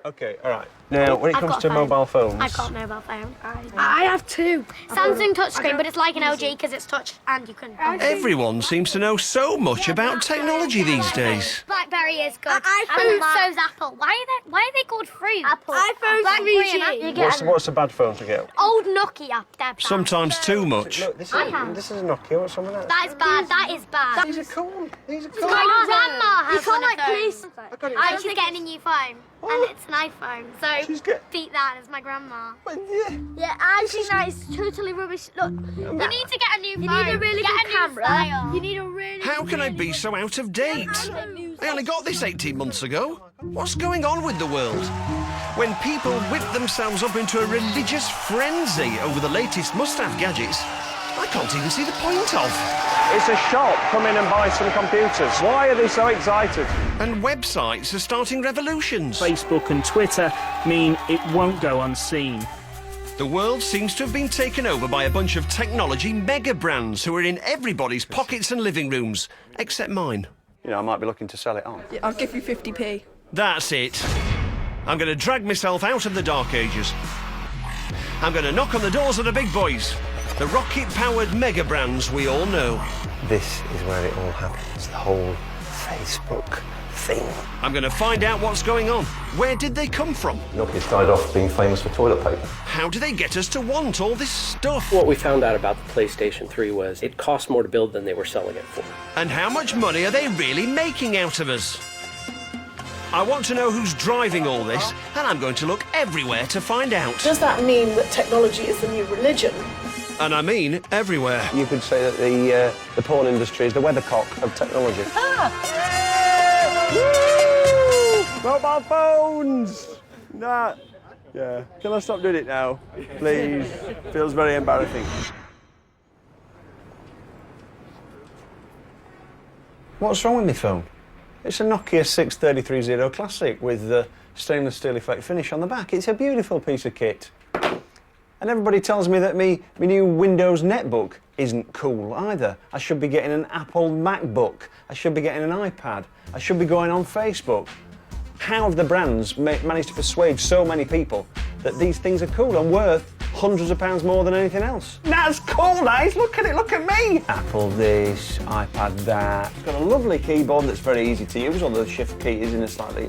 Okay, all right. Now, when it comes to mobile phones... I've got a mobile phone. I have two. Samsung touchscreen, but it's like an LG because it's touch and you can... Everyone seems to know so much about technology these days. BlackBerry is good. iPhone. So's Apple. Why are they called fruit? Apple. iPhone BlackBerry 3G. You get What's a bad phone to get? old Nokia. They're bad. Sometimes too much. Look, this is a Nokia. What's wrong with that? That is bad. That is bad. These are cool. These are cool. My grandma has You can't, one of like, those. police- I got it. And she's getting a new phone. And it's an iPhone. She's So get- beat that as my grandma. Yeah, I think that is totally rubbish. Look, You need to get a new you phone. need a really get good a new camera. style. You need a really. How can I be so out of date? I only got this 18 months ago. What's going on with the world? When people whip themselves up into a religious frenzy over the latest must-have gadgets, I can't even see the point of. It's a shop. Come in and buy some computers. Why are they so excited? And websites are starting revolutions. Facebook and Twitter mean it won't go unseen. The world seems to have been taken over by a bunch of technology mega brands who are in everybody's pockets and living rooms, except mine. You know, I might be looking to sell it on. I'll give you 50p. That's it. I'm going to drag myself out of the dark ages. I'm going to knock on the doors of the big boys, the rocket-powered mega brands we all know. This is where it all happens, the whole Facebook thing. I'm going to find out what's going on. Where did they come from? Nokia started off being famous for toilet paper. How do they get us to want all this stuff? What we found out about the PlayStation 3 was it cost more to build than they were selling it for. And how much money are they really making out of us? I want to know who's driving all this, and I'm going to look everywhere to find out. Does that mean that technology is the new religion? And I mean everywhere. You could say that the porn industry is the weathercock of technology. Woo! Mobile phones! Nah. Yeah. Can I stop doing it now? Please. Feels very embarrassing. What's wrong with my phone? It's a Nokia 6330 Classic with the stainless steel effect finish on the back. It's a beautiful piece of kit. And everybody tells me that my new Windows netbook isn't cool either. I should be getting an Apple MacBook. I should be getting an iPad. I should be going on Facebook. How have the brands managed to persuade so many people that these things are cool and worth hundreds of pounds more than anything else? That's cool, guys. Look at it. Look at me. Apple this, iPad that. It's got a lovely keyboard that's very easy to use, although the shift key is in a slightly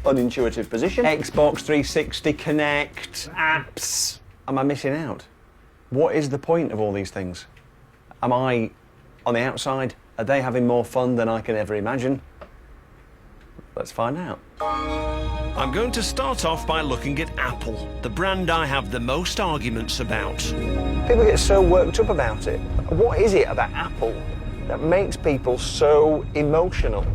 unintuitive position. Xbox 360, Connect, apps. Am I missing out? What is the point of all these things? Am I on the outside? Are they having more fun than I can ever imagine? Let's find out. I'm going to start off by looking at Apple, the brand I have the most arguments about. People get so worked up about it. What is it about Apple that makes people so emotional?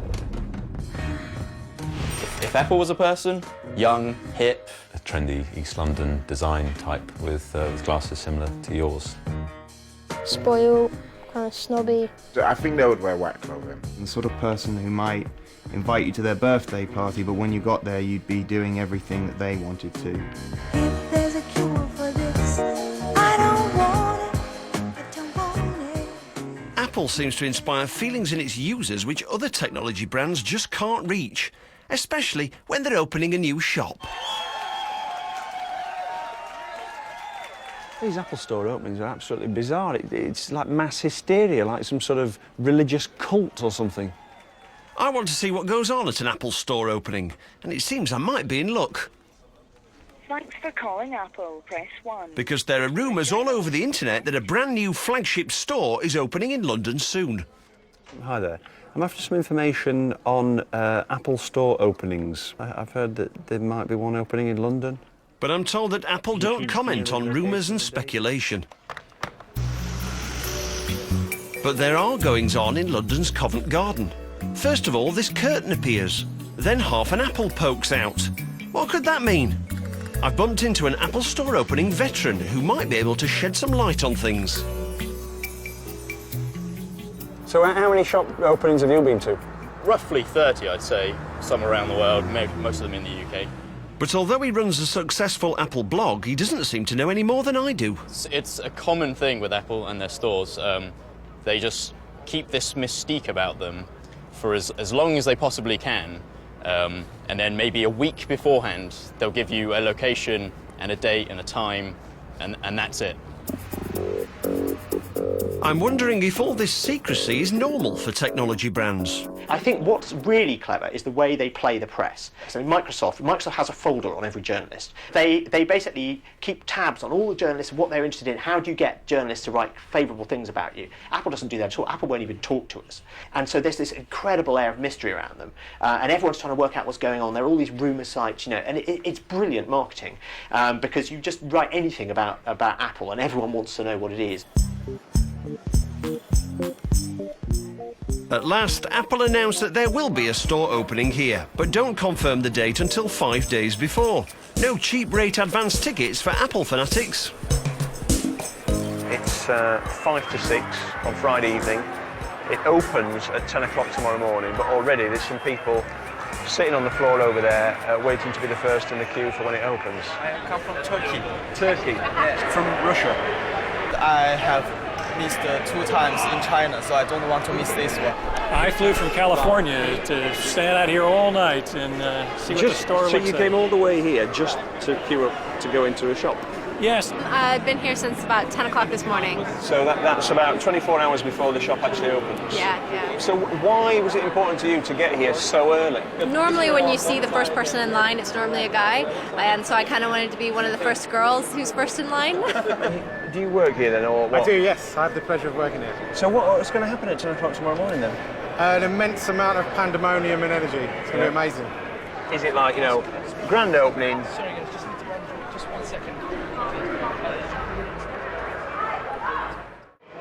If Apple was a person, young, hip, a trendy East London design type with glasses similar to yours. Spoiled, kind of snobby. I think they would wear white clothing. The sort of person who might invite you to their birthday party, but when you got there, you'd be doing everything that they wanted to. If there's a cure for this, I don't want it. I don't want it. Apple seems to inspire feelings in its users which other technology brands just can't reach, especially when they're opening a new shop. These Apple Store openings are absolutely bizarre. It's like mass hysteria, like some sort of religious cult or something. I want to see what goes on at an Apple Store opening, and it seems I might be in luck. Thanks for calling Apple. Press 1. Because there are rumours all over the internet that a brand new flagship store is opening in London soon. Hi there. I'm after some information on Apple Store openings. I've heard that there might be one opening in London. But I'm told that Apple don't comment on rumours and speculation. But there are goings-on in London's Covent Garden. First of all, this curtain appears. Then half an apple pokes out. What could that mean? I've bumped into an Apple Store opening veteran who might be able to shed some light on things. So how many shop openings have you been to? roughly 30, I'd say, some around the world, most of them in the UK. But although he runs a successful Apple blog, he doesn't seem to know any more than I do. It's a common thing with Apple and their stores. They just keep this mystique about them for as long as they possibly can, And then maybe a week beforehand, they'll give you a location and a date and a time, and that's it. I'm wondering if all this secrecy is normal for technology brands. I think what's really clever is the way they play the press. So Microsoft has a folder on every journalist. They basically keep tabs on all the journalists and what they're interested in. How do you get journalists to write favourable things about you? Apple doesn't do that at all. Apple won't even talk to us. And so there's this incredible air of mystery around them. And everyone's trying to work out what's going on. There are all these rumour sites, and it's brilliant marketing because you just write anything about Apple and everyone wants to know what it is. At last, Apple announced that there will be a store opening here, but don't confirm the date until 5 days before. No cheap rate advance tickets for Apple fanatics. It's 5 to 6 on Friday evening. It opens at 10 o'clock tomorrow morning, but already there's some people sitting on the floor over there waiting to be the first in the queue for when it opens. I come from Turkey. Turkey? Yes. From Russia? I have missed 2 times in China, so I don't want to miss this one. I flew from California to stand out here all night and see what the store looks like. So you came all the way here just to queue up to go into a shop? Yes. I've been here since about 10 o'clock this morning. So that's about 24 hours before the shop actually opens? Yeah. So why was it important to you to get here so early? Normally when you see the first person in line, it's normally a guy, and so I kind of wanted to be one of the first girls who's first in line. Do you work here then, or what? I do, yes. I have the pleasure of working here. So what's going to happen at 10 o'clock tomorrow morning then? An immense amount of pandemonium and energy. It's going to be amazing. Is it like, grand opening? Sorry guys, just 1 second.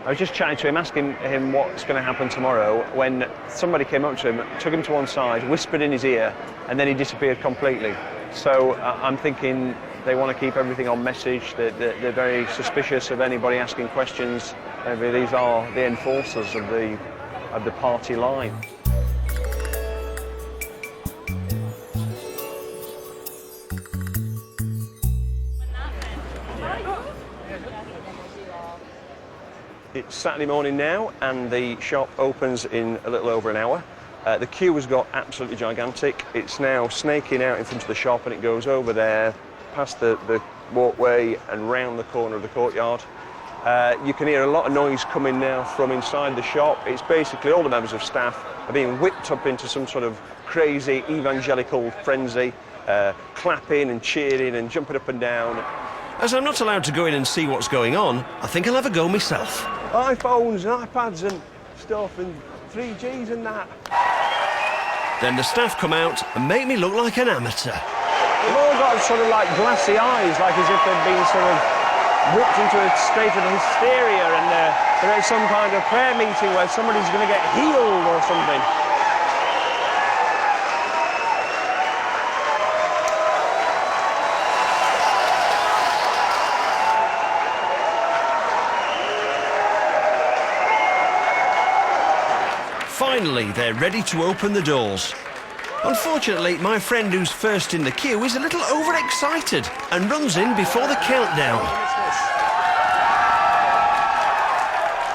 I was just chatting to him, asking him what's going to happen tomorrow, when somebody came up to him, took him to one side, whispered in his ear, and then he disappeared completely. So I'm thinking they want to keep everything on message. They're very suspicious of anybody asking questions. Maybe these are the enforcers of the party line. It's Saturday morning now, and the shop opens in a little over an hour. The queue has got absolutely gigantic. It's now snaking out in front of the shop, and it goes over there, past the walkway and round the corner of the courtyard. You can hear a lot of noise coming now from inside the shop. It's basically all the members of staff are being whipped up into some sort of crazy evangelical frenzy, clapping and cheering and jumping up and down. As I'm not allowed to go in and see what's going on, I think I'll have a go myself. iPhones and iPads and stuff and 3Gs and that. Then the staff come out and make me look like an amateur. They've all got sort of like glassy eyes, like as if they've been sort of whipped into a state of hysteria, and they're at some kind of prayer meeting where somebody's going to get healed or something. Finally, they're ready to open the doors. Unfortunately, my friend who's first in the queue is a little overexcited and runs in before the countdown.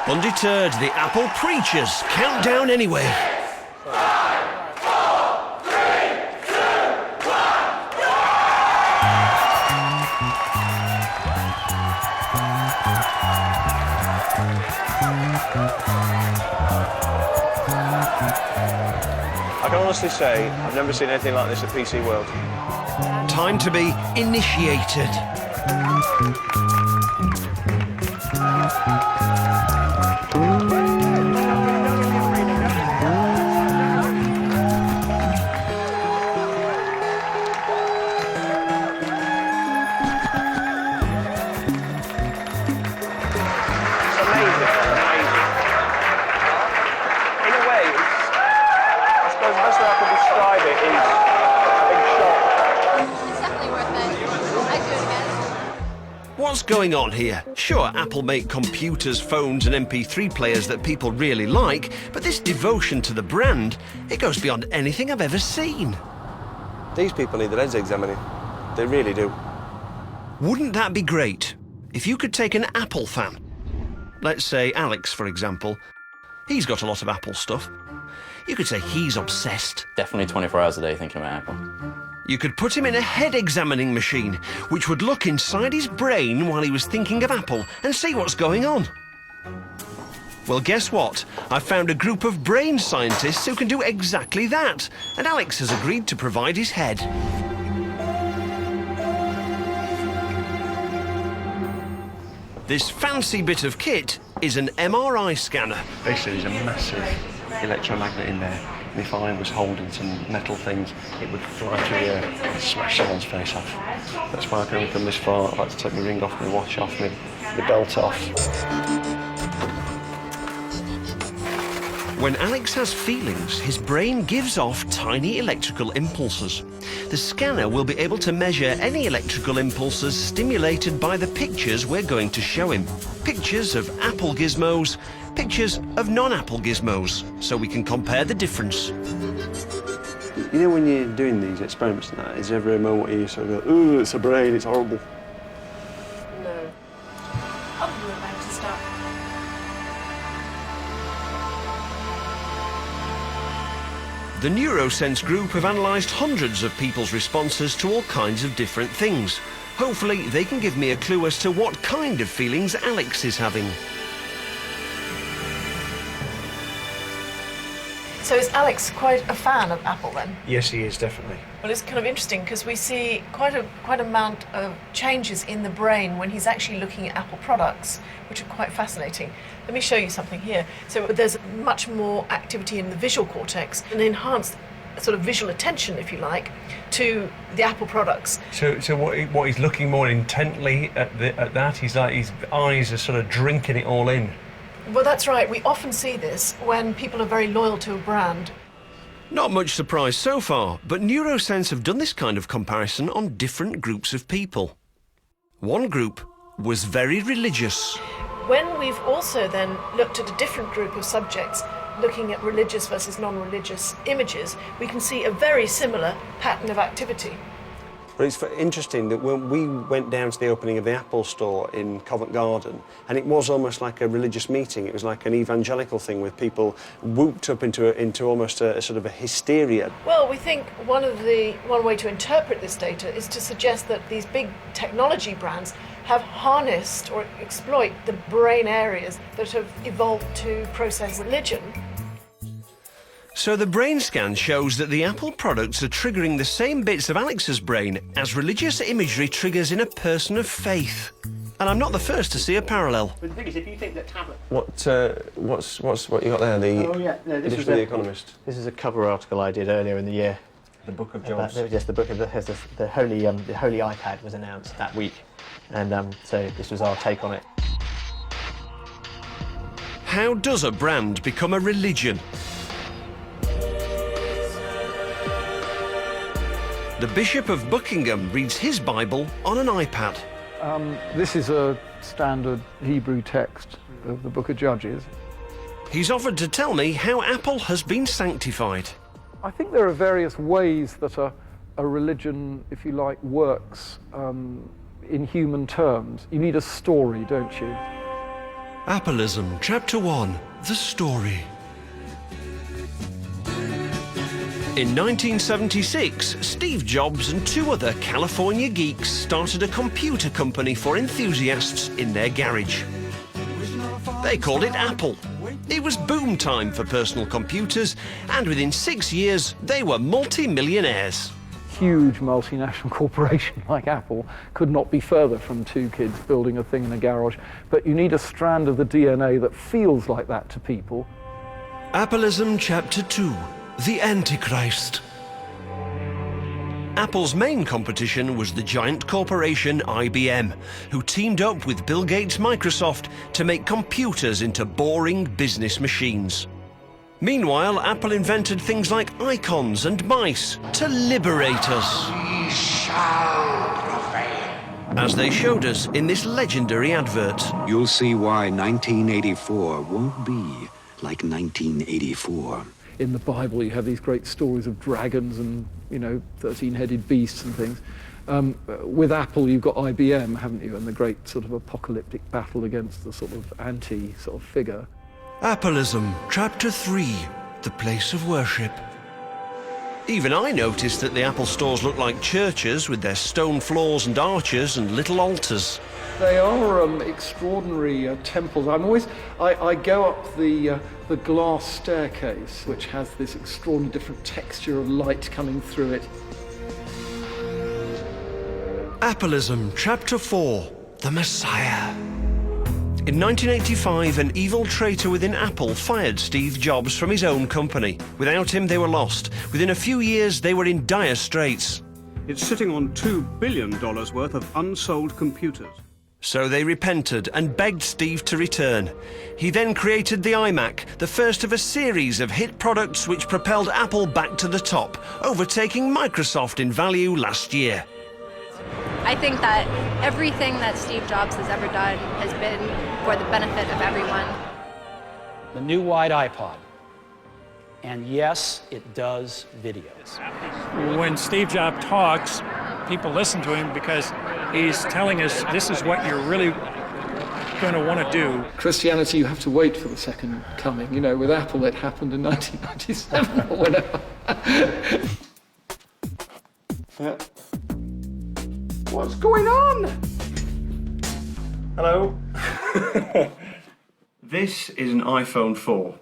Undeterred, the Apple preachers count down anyway. I can honestly say I've never seen anything like this at PC World. Time to be initiated. What's going on here? Sure, Apple make computers, phones and MP3 players that people really like, but this devotion to the brand, it goes beyond anything I've ever seen. These people need their heads examining. They really do. Wouldn't that be great? If you could take an Apple fan, let's say Alex, for example. He's got a lot of Apple stuff. You could say he's obsessed. Definitely 24 hours a day thinking about Apple. You could put him in a head-examining machine, which would look inside his brain while he was thinking of Apple and see what's going on. Well, guess what? I've found a group of brain scientists who can do exactly that, and Alex has agreed to provide his head. This fancy bit of kit is an MRI scanner. Basically, there's a massive electromagnet in there, and if I was holding some metal things, it would fly through the air and smash someone's face off. That's why I can only come this far. I like to take my ring off, my watch off, my belt off. When Alex has feelings, his brain gives off tiny electrical impulses. The scanner will be able to measure any electrical impulses stimulated by the pictures we're going to show him. Pictures of Apple gizmos, pictures of non-Apple gizmos, so we can compare the difference. You know when you're doing these experiments and that, is there ever a moment where you sort of go, ooh, it's a brain, it's horrible? No. Oh, we're about to start. The Neurosense group have analysed hundreds of people's responses to all kinds of different things. Hopefully, they can give me a clue as to what kind of feelings Alex is having. So is Alex quite a fan of Apple then? Yes, he is, definitely. Well, it's kind of interesting because we see quite a amount of changes in the brain when he's actually looking at Apple products, which are quite fascinating. Let me show you something here. So there's much more activity in the visual cortex, an enhanced sort of visual attention, if you like, to the Apple products. So what he's looking more intently at that, he's like, his eyes are sort of drinking it all in. Well, that's right. We often see this when people are very loyal to a brand. Not much surprise so far, but Neurosense have done this kind of comparison on different groups of people. One group was very religious. When we've also then looked at a different group of subjects, looking at religious versus non-religious images, we can see a very similar pattern of activity. Well, it's interesting that when we went down to the opening of the Apple store in Covent Garden, and it was almost like a religious meeting. It was like an evangelical thing with people whooped up into almost a sort of a hysteria. Well, we think one way to interpret this data is to suggest that these big technology brands have harnessed or exploit the brain areas that have evolved to process religion. So the brain scan shows that the Apple products are triggering the same bits of Alex's brain as religious imagery triggers in a person of faith. And I'm not the first to see a parallel. But the thing is, if you think that tablet... What's what you got there? This is The Economist. This is a cover article I did earlier in the year. The Book of Jobs. Yes, the book of the holy iPad was announced that week, and so this was our take on it. How does a brand become a religion? The Bishop of Buckingham reads his Bible on an iPad. This is a standard Hebrew text of the Book of Judges. He's offered to tell me how Apple has been sanctified. I think there are various ways that a religion, if you like, works in human terms. You need a story, don't you? Appleism, Chapter 1, The Story. In 1976, Steve Jobs and two other California geeks started a computer company for enthusiasts in their garage. They called it Apple. It was boom time for personal computers, and within 6 years, they were multi-millionaires. Huge multinational corporation like Apple could not be further from two kids building a thing in a garage, but you need a strand of the DNA that feels like that to people. Appleism Chapter 2, The Antichrist. Apple's main competition was the giant corporation IBM, who teamed up with Bill Gates' Microsoft to make computers into boring business machines. Meanwhile, Apple invented things like icons and mice to liberate us. We shall prevail. As they showed us in this legendary advert. You'll see why 1984 won't be like 1984. In the Bible, you have these great stories of dragons and, 13-headed beasts and things. With Apple, you've got IBM, haven't you? And the great sort of apocalyptic battle against the sort of anti-sort of figure. Appleism, Chapter 3, the place of worship. Even I noticed that the Apple stores look like churches with their stone floors and arches and little altars. They are extraordinary temples. I go up the glass staircase, which has this extraordinary different texture of light coming through it. Appleism, Chapter 4, The Messiah. In 1985, an evil traitor within Apple fired Steve Jobs from his own company. Without him, they were lost. Within a few years, they were in dire straits. It's sitting on $2 billion worth of unsold computers. So they repented and begged Steve to return. He then created the iMac, the first of a series of hit products which propelled Apple back to the top, overtaking Microsoft in value last year. I think that everything that Steve Jobs has ever done has been for the benefit of everyone. The new wide iPod. And yes, it does videos. When Steve Jobs talks, people listen to him because he's telling us this is what you're really going to want to do. Christianity, you have to wait for the second coming. You know, with Apple, it happened in 1997 or whatever. What's going on? Hello. This is an iPhone 4.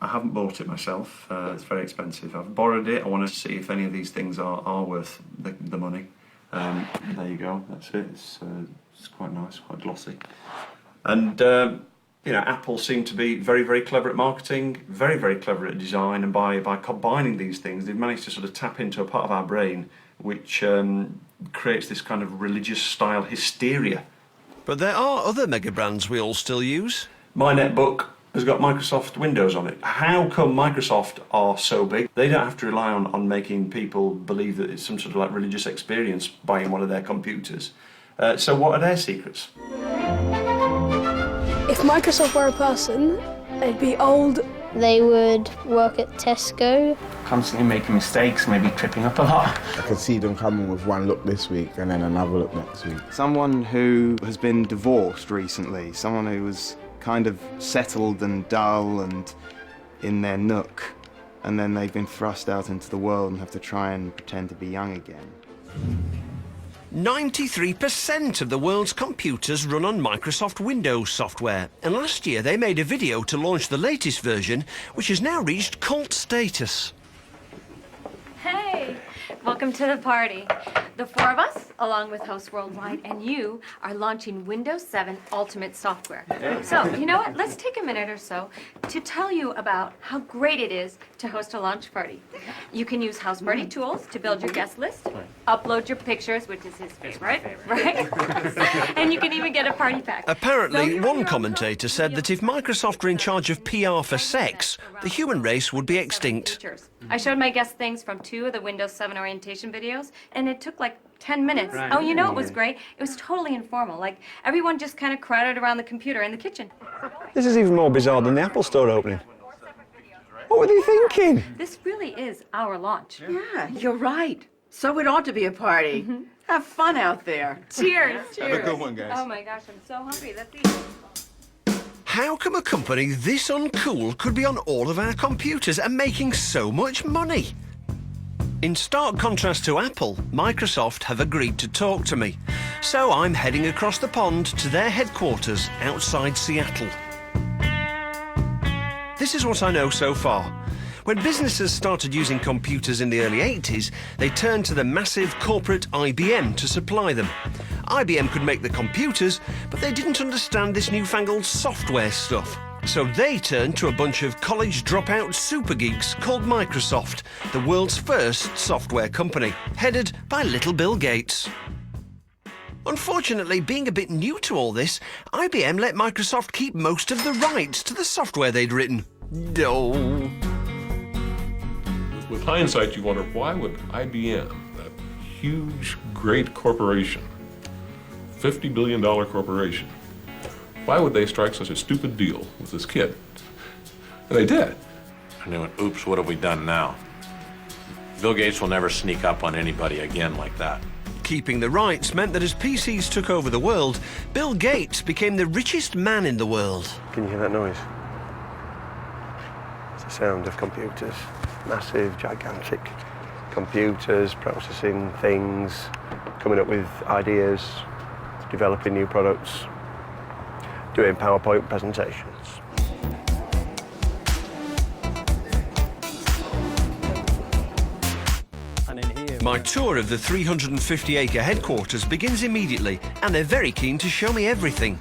I haven't bought it myself. It's very expensive. I've borrowed it. I want to see if any of these things are worth the money. There you go. That's it. It's quite nice, quite glossy. And you know, Apple seem to be very, very clever at marketing, very, very clever at design, and by combining these things, they've managed to sort of tap into a part of our brain which creates this kind of religious style hysteria. But there are other mega brands we all still use. My netbook has got Microsoft Windows on it. How come Microsoft are so big? They don't have to rely on making people believe that it's some sort of like religious experience buying one of their computers. So what are their secrets? If Microsoft were a person, they'd be old. They would work at Tesco. Constantly making mistakes, maybe tripping up a lot. I could see them coming with one look this week and then another look next week. Someone who has been divorced recently, someone who was kind of settled and dull and in their nook, and then they've been thrust out into the world and have to try and pretend to be young again. 93% of the world's computers run on Microsoft Windows software, and last year they made a video to launch the latest version, which has now reached cult status. Hey, welcome to the party. The four of us, along with hosts worldwide and you, are launching Windows 7 Ultimate software. So, you know what? Let's take a minute or so to tell you about how great it is to host a launch party. You can use house party tools to build your guest list, upload your pictures, which is his favorite, right? And you can even get a party pack. Apparently, one commentator said that if Microsoft were in charge of PR for sex, the human race would be extinct. I showed my guests things from 2 of the Windows 7 orientation videos, and it took like 10 minutes. Oh, you know what was great? It was totally informal. Like, everyone just kind of crowded around the computer in the kitchen. This is even more bizarre than the Apple Store opening. What were they thinking? This really is our launch. Yeah, you're right. So it ought to be a party. Have fun out there. Cheers. Have a good one, guys. Oh my gosh, I'm so hungry. Let's eat. How come a company this uncool could be on all of our computers and making so much money? In stark contrast to Apple, Microsoft have agreed to talk to me. So I'm heading across the pond to their headquarters outside Seattle. This is what I know so far. When businesses started using computers in the early 80s, they turned to the massive corporate IBM to supply them. IBM could make the computers, but they didn't understand this newfangled software stuff. So they turned to a bunch of college dropout super geeks called Microsoft, the world's first software company, headed by little Bill Gates. Unfortunately, being a bit new to all this, IBM let Microsoft keep most of the rights to the software they'd written. No. With hindsight, you wonder, why would IBM, that huge, great corporation, $50 billion corporation, why would they strike such a stupid deal with this kid? And they did. And they went, oops, what have we done now? Bill Gates will never sneak up on anybody again like that. Keeping the rights meant that as PCs took over the world, Bill Gates became the richest man in the world. Can you hear that noise? It's the sound of computers. Massive, gigantic computers, processing things, coming up with ideas, developing new products, doing PowerPoint presentations. My tour of the 350-acre headquarters begins immediately, and they're very keen to show me everything.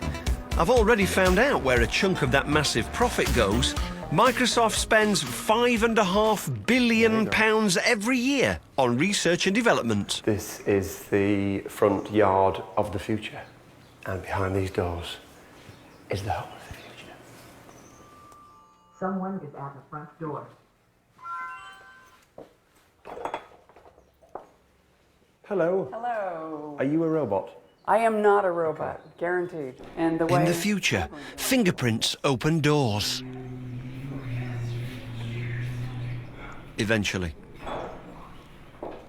I've already found out where a chunk of that massive profit goes. Microsoft spends £5.5 billion every year on research and development. This is the front yard of the future, and behind these doors is the home of the future. Someone is at the front door. Hello. Hello. Are you a robot? I am not a robot, guaranteed. And the way In the future, fingerprints open doors. Eventually.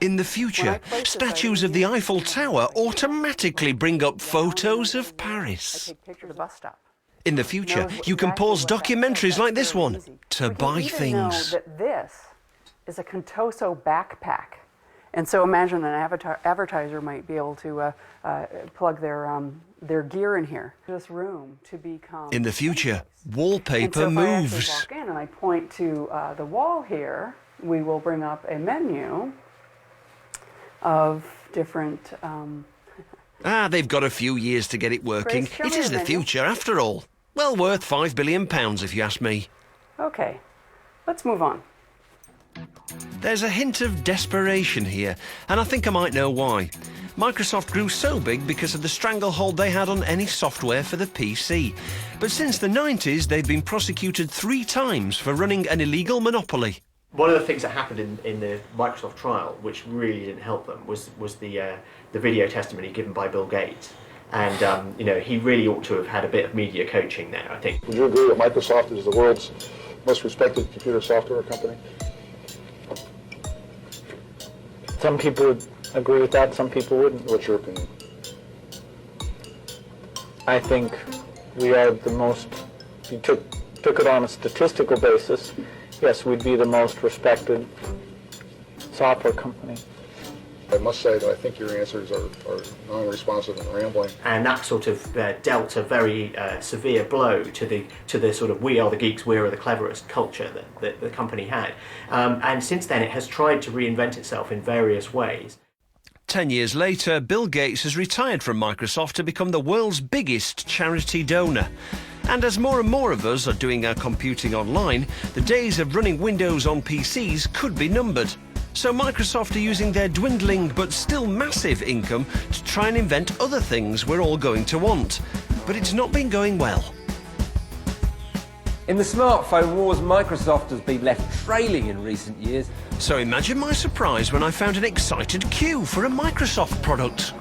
In the future, statues of the Eiffel Tower automatically bring up photos of Paris. Picture the bus stop. In the future, you can pause documentaries like this one to buy Know things. that this is a Contoso backpack. And so imagine an advertiser might be able to plug their gear in here. This room to become. In the future, and wallpaper so if I actually moves. walk in and I point to the wall here, we will bring up a menu of different. They've got a few years to get it working. Grace, show It me is the the menu. future, after all. Well worth £5 billion, if you ask me. Okay, let's move on. There's a hint of desperation here, and I think I might know why. Microsoft grew so big because of the stranglehold they had on any software for the PC. But since the 90s, they've been prosecuted 3 times for running an illegal monopoly. One of the things that happened in the Microsoft trial, which really didn't help them, was the video testimony given by Bill Gates. And he really ought to have had a bit of media coaching there, I think. Would you agree that Microsoft is the world's most respected computer software company? Some people would agree with that, some people wouldn't. What's your opinion? I think we are the most, if you took it on a statistical basis, yes, we'd be the most respected software company. I must say that I think your answers are non-responsive and rambling. And that sort of dealt a very severe blow to the sort of we are the geeks, we are the cleverest culture that the company had. And since then it has tried to reinvent itself in various ways. 10 years later, Bill Gates has retired from Microsoft to become the world's biggest charity donor. And as more and more of us are doing our computing online, the days of running Windows on PCs could be numbered. So Microsoft are using their dwindling but still massive income to try and invent other things we're all going to want. But it's not been going well. In the smartphone wars, Microsoft has been left trailing in recent years. So imagine my surprise when I found an excited queue for a Microsoft product.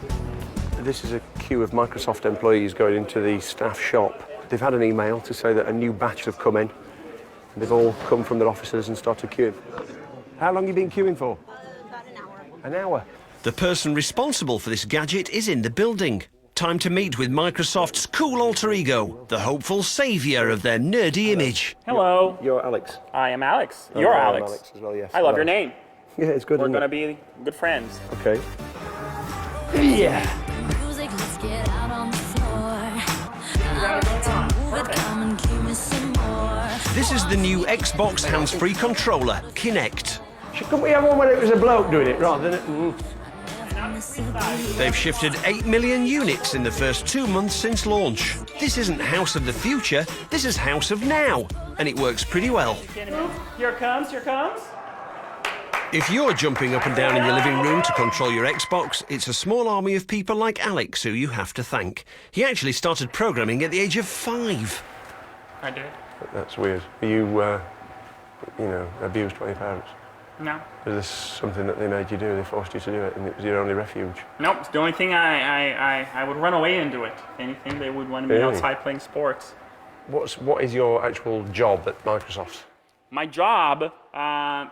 This is a queue of Microsoft employees going into the staff shop. They've had an email to say that a new batch have come in. They've all come from their offices and started queuing. How long have you been queuing for? About an hour. An hour? The person responsible for this gadget is in the building. Time to meet with Microsoft's cool alter ego, the hopeful saviour of their nerdy image. Hello. You're Alex. I am Alex. Oh, You're I'm Alex. Alex as well, yes. I love Hello. your name. Yeah, it's good. We're isn't going to it? be good friends. Okay. Yeah. This is the new Xbox hands-free controller, Kinect. Couldn't we have one where it was a bloke doing it rather than They've shifted 8 million units in the first 2 months since launch. This isn't House of the Future, this is House of Now, and it works pretty well. Here it comes, here it comes. If you're jumping up and down in your living room to control your Xbox, it's a small army of people like Alex who you have to thank. He actually started programming at the age of 5. I did. That's weird. Are you, abused by your parents? No. Is this something that they made you do? They forced you to do it, and it was your only refuge? Nope, it's the only thing I would run away and do it. Anything they would want me Really? outside playing sports. What is your actual job at Microsoft? My job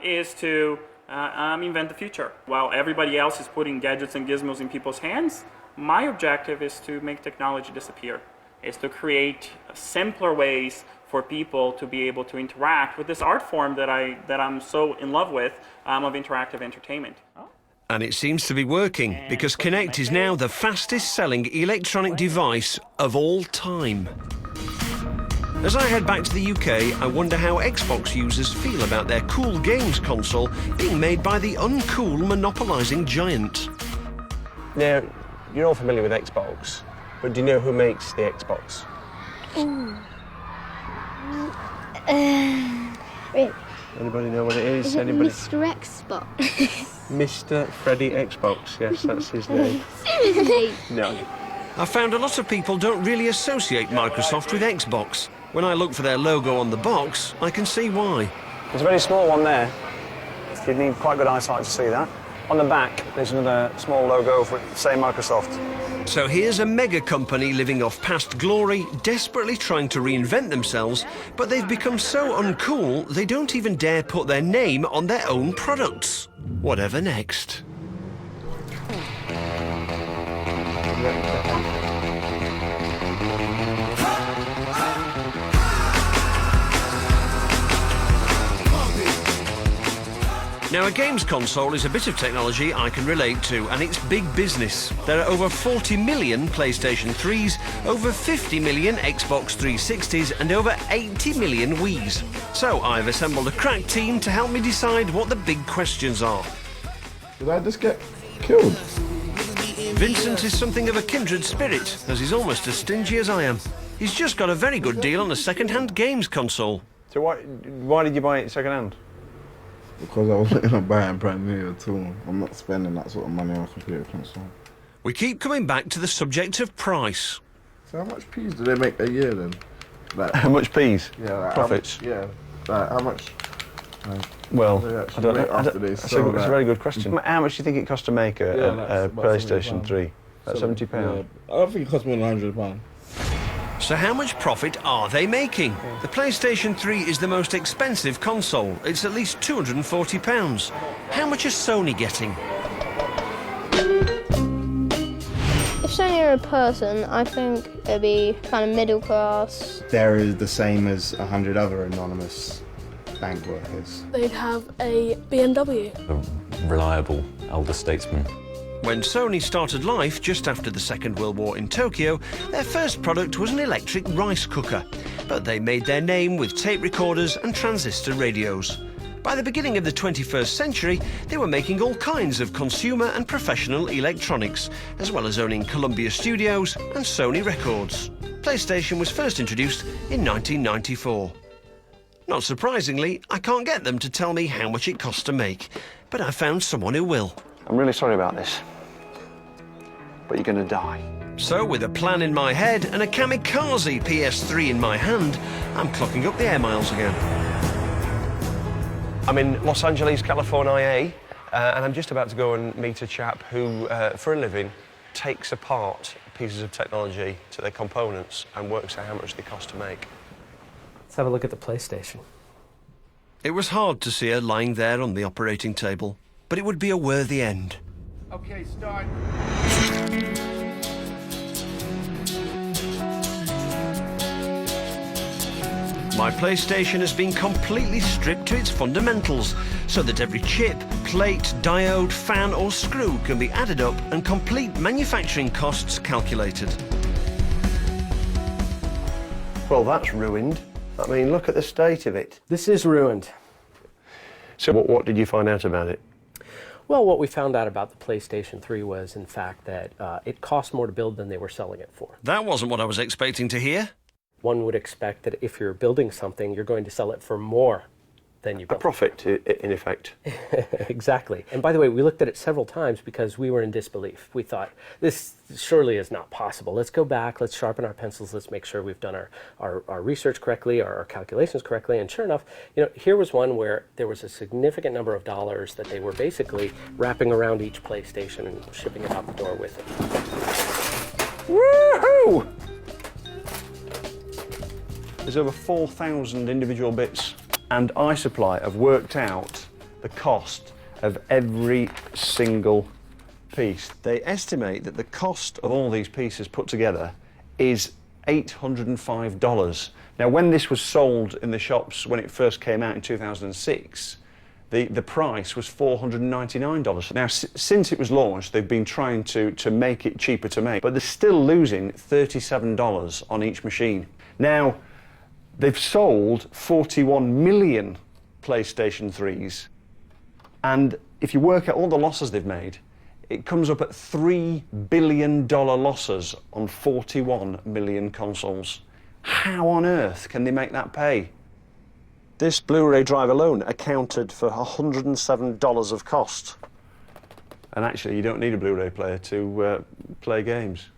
is to invent the future. While everybody else is putting gadgets and gizmos in people's hands, my objective is to make technology disappear. is to create simpler ways for people to be able to interact with this art form that I'm so in love with of interactive entertainment. And it seems to be working, because Kinect is now the fastest selling electronic device of all time. As I head back to the UK, I wonder how Xbox users feel about their cool games console being made by the uncool monopolising giant. Now, you're all familiar with Xbox, but do you know who makes the Xbox? Ooh. Wait. Anybody know what it is? Is it Anybody? Mr. Xbox? Mr. Freddie Xbox, yes, that's his name. Seriously? No. I found a lot of people don't really associate Microsoft with Xbox. When I look for their logo on the box, I can see why. There's a very small one there. You'd need quite good eyesight to see that. On the back, there's another small logo for, say, Microsoft. So here's a mega company living off past glory, desperately trying to reinvent themselves, but they've become so uncool they don't even dare put their name on their own products. Whatever next? Now, a games console is a bit of technology I can relate to, and it's big business. There are over 40 million PlayStation 3s, over 50 million Xbox 360s, and over 80 million Wiis. So I've assembled a crack team to help me decide what the big questions are. Did I just get killed? Vincent is something of a kindred spirit, as he's almost as stingy as I am. He's just got a very good deal on a second-hand games console. So why did you buy it second-hand? Because I wasn't going to buy it brand new at all. I'm not spending that sort of money on a computer console. We keep coming back to the subject of price. So how much peas do they make a year then? Like, How much peas? Yeah, like Profits? How much? Well, I don't know. That's a very good question. How much do you think it costs to make a PlayStation 3? About £70? Yeah, I don't think it costs more than £100. So how much profit are they making? The PlayStation 3 is the most expensive console. It's at least £240. How much is Sony getting? If Sony are a person, I think it'd be kind of middle class. They're the same as 100 other anonymous bank workers. They'd have a BMW. A reliable elder statesman. When Sony started life just after the Second World War in Tokyo, their first product was an electric rice cooker. But they made their name with tape recorders and transistor radios. By the beginning of the 21st century, they were making all kinds of consumer and professional electronics, as well as owning Columbia Studios and Sony Records. PlayStation was first introduced in 1994. Not surprisingly, I can't get them to tell me how much it cost to make, but I found someone who will. I'm really sorry about this, but you're going to die. So, with a plan in my head and a kamikaze PS3 in my hand, I'm clocking up the air miles again. I'm in Los Angeles, California, and I'm just about to go and meet a chap who, for a living, takes apart pieces of technology to their components and works out how much they cost to make. Let's have a look at the PlayStation. It was hard to see her lying there on the operating table, but it would be a worthy end. Okay, start. My PlayStation has been completely stripped to its fundamentals, so that every chip, plate, diode, fan or screw can be added up and complete manufacturing costs calculated. Well, that's ruined. I mean, look at the state of it. This is ruined. So what did you find out about it? Well, what we found out about the PlayStation 3 was, in fact, that it cost more to build than they were selling it for. That wasn't what I was expecting to hear. One would expect that if you're building something, you're going to sell it for more than you built. A profit, in effect. Exactly. And by the way, we looked at it several times because we were in disbelief. We thought, this surely is not possible. Let's go back, let's sharpen our pencils, let's make sure we've done our research correctly, our calculations correctly. And sure enough, here was one where there was a significant number of dollars that they were basically wrapping around each PlayStation and shipping it out the door with it. Woohoo! There's over 4,000 individual bits, and iSupply have worked out the cost of every single piece. They estimate that the cost of all these pieces put together is $805. Now, when this was sold in the shops when it first came out in 2006, the price was $499. Now, since it was launched, they've been trying to make it cheaper to make, but they're still losing $37 on each machine. Now, they've sold 41 million PlayStation 3s, and if you work out all the losses they've made, it comes up at $3 billion losses on 41 million consoles. How on earth can they make that pay? This Blu-ray drive alone accounted for $107 of cost. And actually, you don't need a Blu-ray player to play games.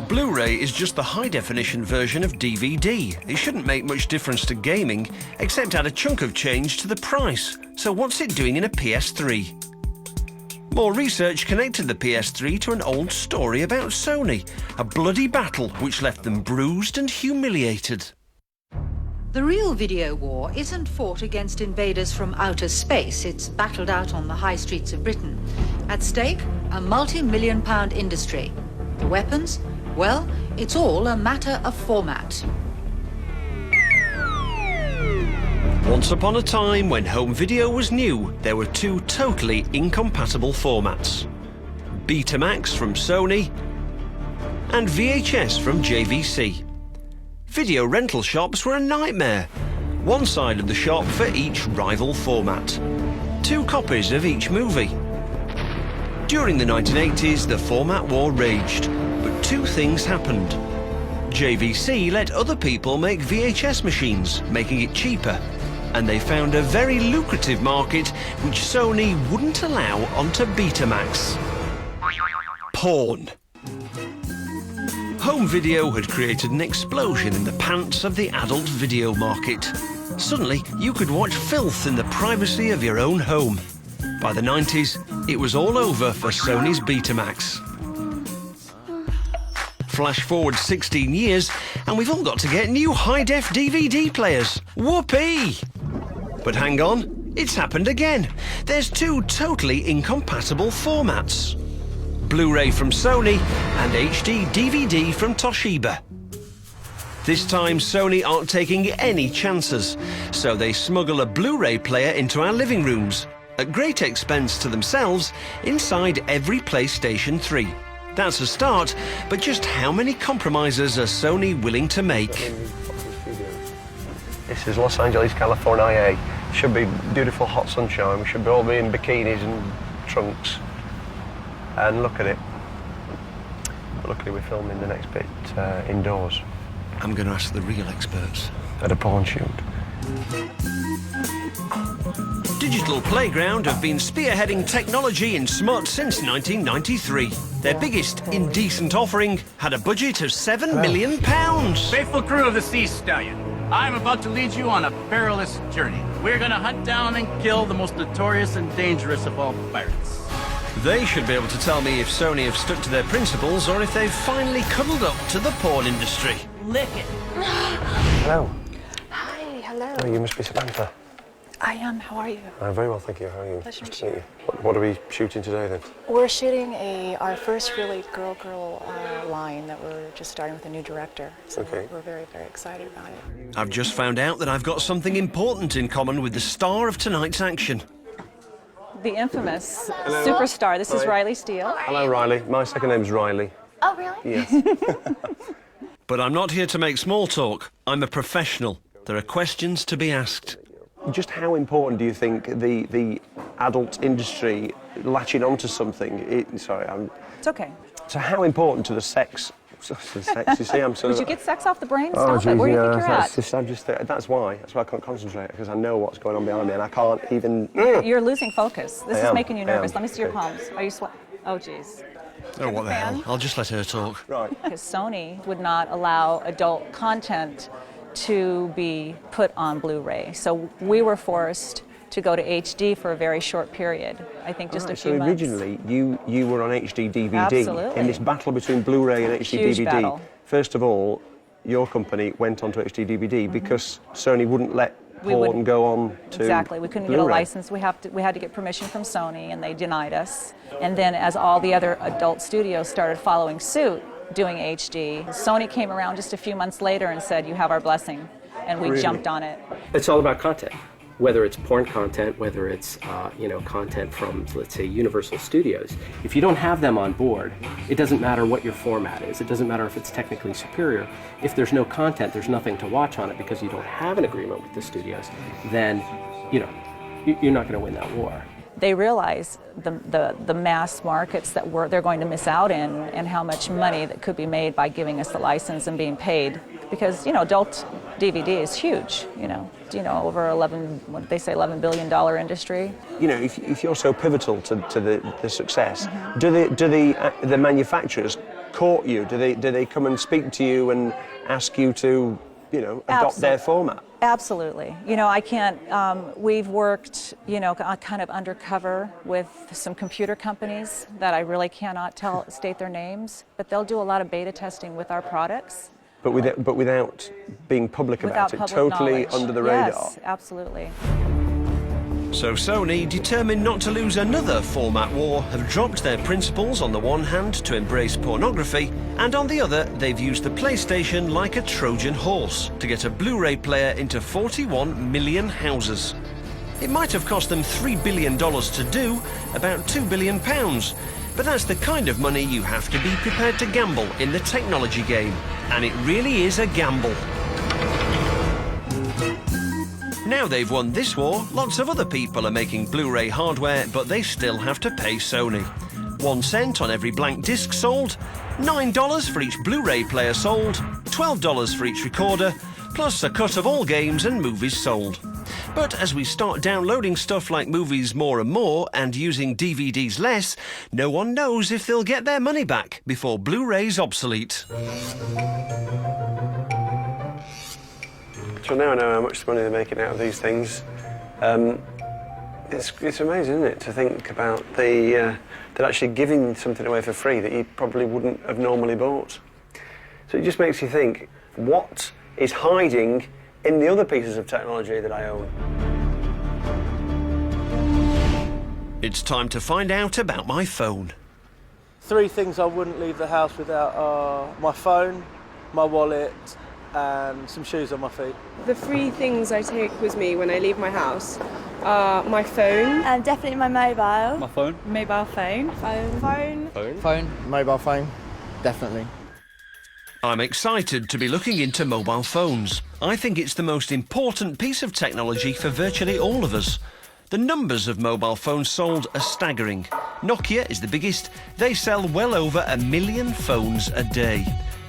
Blu-ray is just the high-definition version of DVD. It shouldn't make much difference to gaming, except add a chunk of change to the price. So what's it doing in a PS3? More research connected the PS3 to an old story about Sony, a bloody battle which left them bruised and humiliated. The real video war isn't fought against invaders from outer space. It's battled out on the high streets of Britain. At stake, a multi-million-pound industry. The weapons? Well, it's all a matter of format. Once upon a time, when home video was new, there were two totally incompatible formats. Betamax from Sony and VHS from JVC. Video rental shops were a nightmare. One side of the shop for each rival format. 2 copies of each movie. During the 1980s, the format war raged, but 2 things happened. JVC let other people make VHS machines, making it cheaper, and they found a very lucrative market which Sony wouldn't allow onto Betamax. Porn. Home video had created an explosion in the pants of the adult video market. Suddenly, you could watch filth in the privacy of your own home. By the 90s, it was all over for Sony's Betamax. Flash forward 16 years, and we've all got to get new high-def DVD players. Whoopee! But hang on, it's happened again. There's 2 totally incompatible formats. Blu-ray from Sony and HD DVD from Toshiba. This time Sony aren't taking any chances, so they smuggle a Blu-ray player into our living rooms, at great expense to themselves, inside every PlayStation 3. That's a start, but just how many compromises are Sony willing to make? This is Los Angeles, California. Should be beautiful hot sunshine. We should all be in bikinis and trunks. And look at it. But luckily we're filming the next bit indoors. I'm going to ask the real experts. At a porn shoot. Digital Playground have been spearheading technology in smut since 1993. Their biggest indecent offering had a budget of £7 million. Faithful crew of the Sea Stallion, I'm about to lead you on a perilous journey. We're going to hunt down and kill the most notorious and dangerous of all pirates. They should be able to tell me if Sony have stuck to their principles or if they've finally cuddled up to the porn industry. Lick it. Hello. Hi, hello. Oh, you must be Samantha. I am. How are you? I'm very well, thank you. How are you? Pleasure Nice to meet you. What are we shooting today then? We're shooting our first really girl line that we're just starting with a new director. So okay. We're very, very excited about it. I've just found out that I've got something important in common with the star of tonight's action. The infamous superstar. This is Riley Steele. Hello, Riley. My second name's Riley. Oh, really? Yes. But I'm not here to make small talk. I'm a professional. There are questions to be asked. Just how important do you think the adult industry latching onto something? It's okay. So how important to the sex? You see, I'm sort Did you get sex off the brain? Oh, Stop it. Where do you think you're at? That's why I can't concentrate, because I know what's going on behind me and I can't even... You're losing focus. This is making you nervous. Let me see your Okay. palms. Are you sweating? Oh, jeez. Oh, what the hell? I'll just let her talk. Right. Because Sony would not allow adult content to be put on Blu-ray. So we were forced to go to HD for a very short period. I think just a few months. So originally, you were on HD DVD. Absolutely. In this battle between Blu-ray and HD Huge DVD. battle. First of all, your company went onto HD DVD because Sony wouldn't let port and go on to Exactly. We couldn't get a license. We had to get permission from Sony, and they denied us. And then as all the other adult studios started following suit, doing HD, Sony came around just a few months later and said, "You have our blessing," and we jumped on it. It's all about content. Whether it's porn content, whether it's content from, let's say, Universal Studios. If you don't have them on board, it doesn't matter what your format is. It doesn't matter if it's technically superior. If there's no content, there's nothing to watch on it because you don't have an agreement with the studios, then you're not going to win that war. They realize the mass markets that they're going to miss out in, and how much money that could be made by giving us the license and being paid. Because adult DVD is huge. Over $11 billion industry. If you're so pivotal to the success, do the manufacturers court you? Do they come and speak to you and ask you to adopt their format? Absolutely. I can't, we've worked, kind of undercover with some computer companies that I really cannot state their names, but they'll do a lot of beta testing with our products. But without being public about it, totally under the radar. Yes, absolutely. So Sony, determined not to lose another format war, have dropped their principles on the one hand to embrace pornography, and on the other they've used the PlayStation like a Trojan horse to get a Blu-ray player into 41 million houses. It might have cost them $3 billion to do, about £2 billion, but that's the kind of money you have to be prepared to gamble in the technology game, and it really is a gamble. Now they've won this war, lots of other people are making Blu-ray hardware, but they still have to pay Sony. 1 cent on every blank disc sold, $9 for each Blu-ray player sold, $12 for each recorder, plus a cut of all games and movies sold. But as we start downloading stuff like movies more and more and using DVDs less, no one knows if they'll get their money back before Blu-ray's obsolete. So now I know how much money they're making out of these things. It's amazing, isn't it, to think about they're actually giving something away for free that you probably wouldn't have normally bought. So it just makes you think, what is hiding in the other pieces of technology that I own? It's time to find out about my phone. 3 things I wouldn't leave the house without are my phone, my wallet, and some shoes on my feet. The 3 things I take with me when I leave my house are my phone. Definitely my mobile. My phone. Mobile phone. Phone. Phone. Mobile phone. Definitely. I'm excited to be looking into mobile phones. I think it's the most important piece of technology for virtually all of us. The numbers of mobile phones sold are staggering. Nokia is the biggest. They sell well over 1 million phones a day.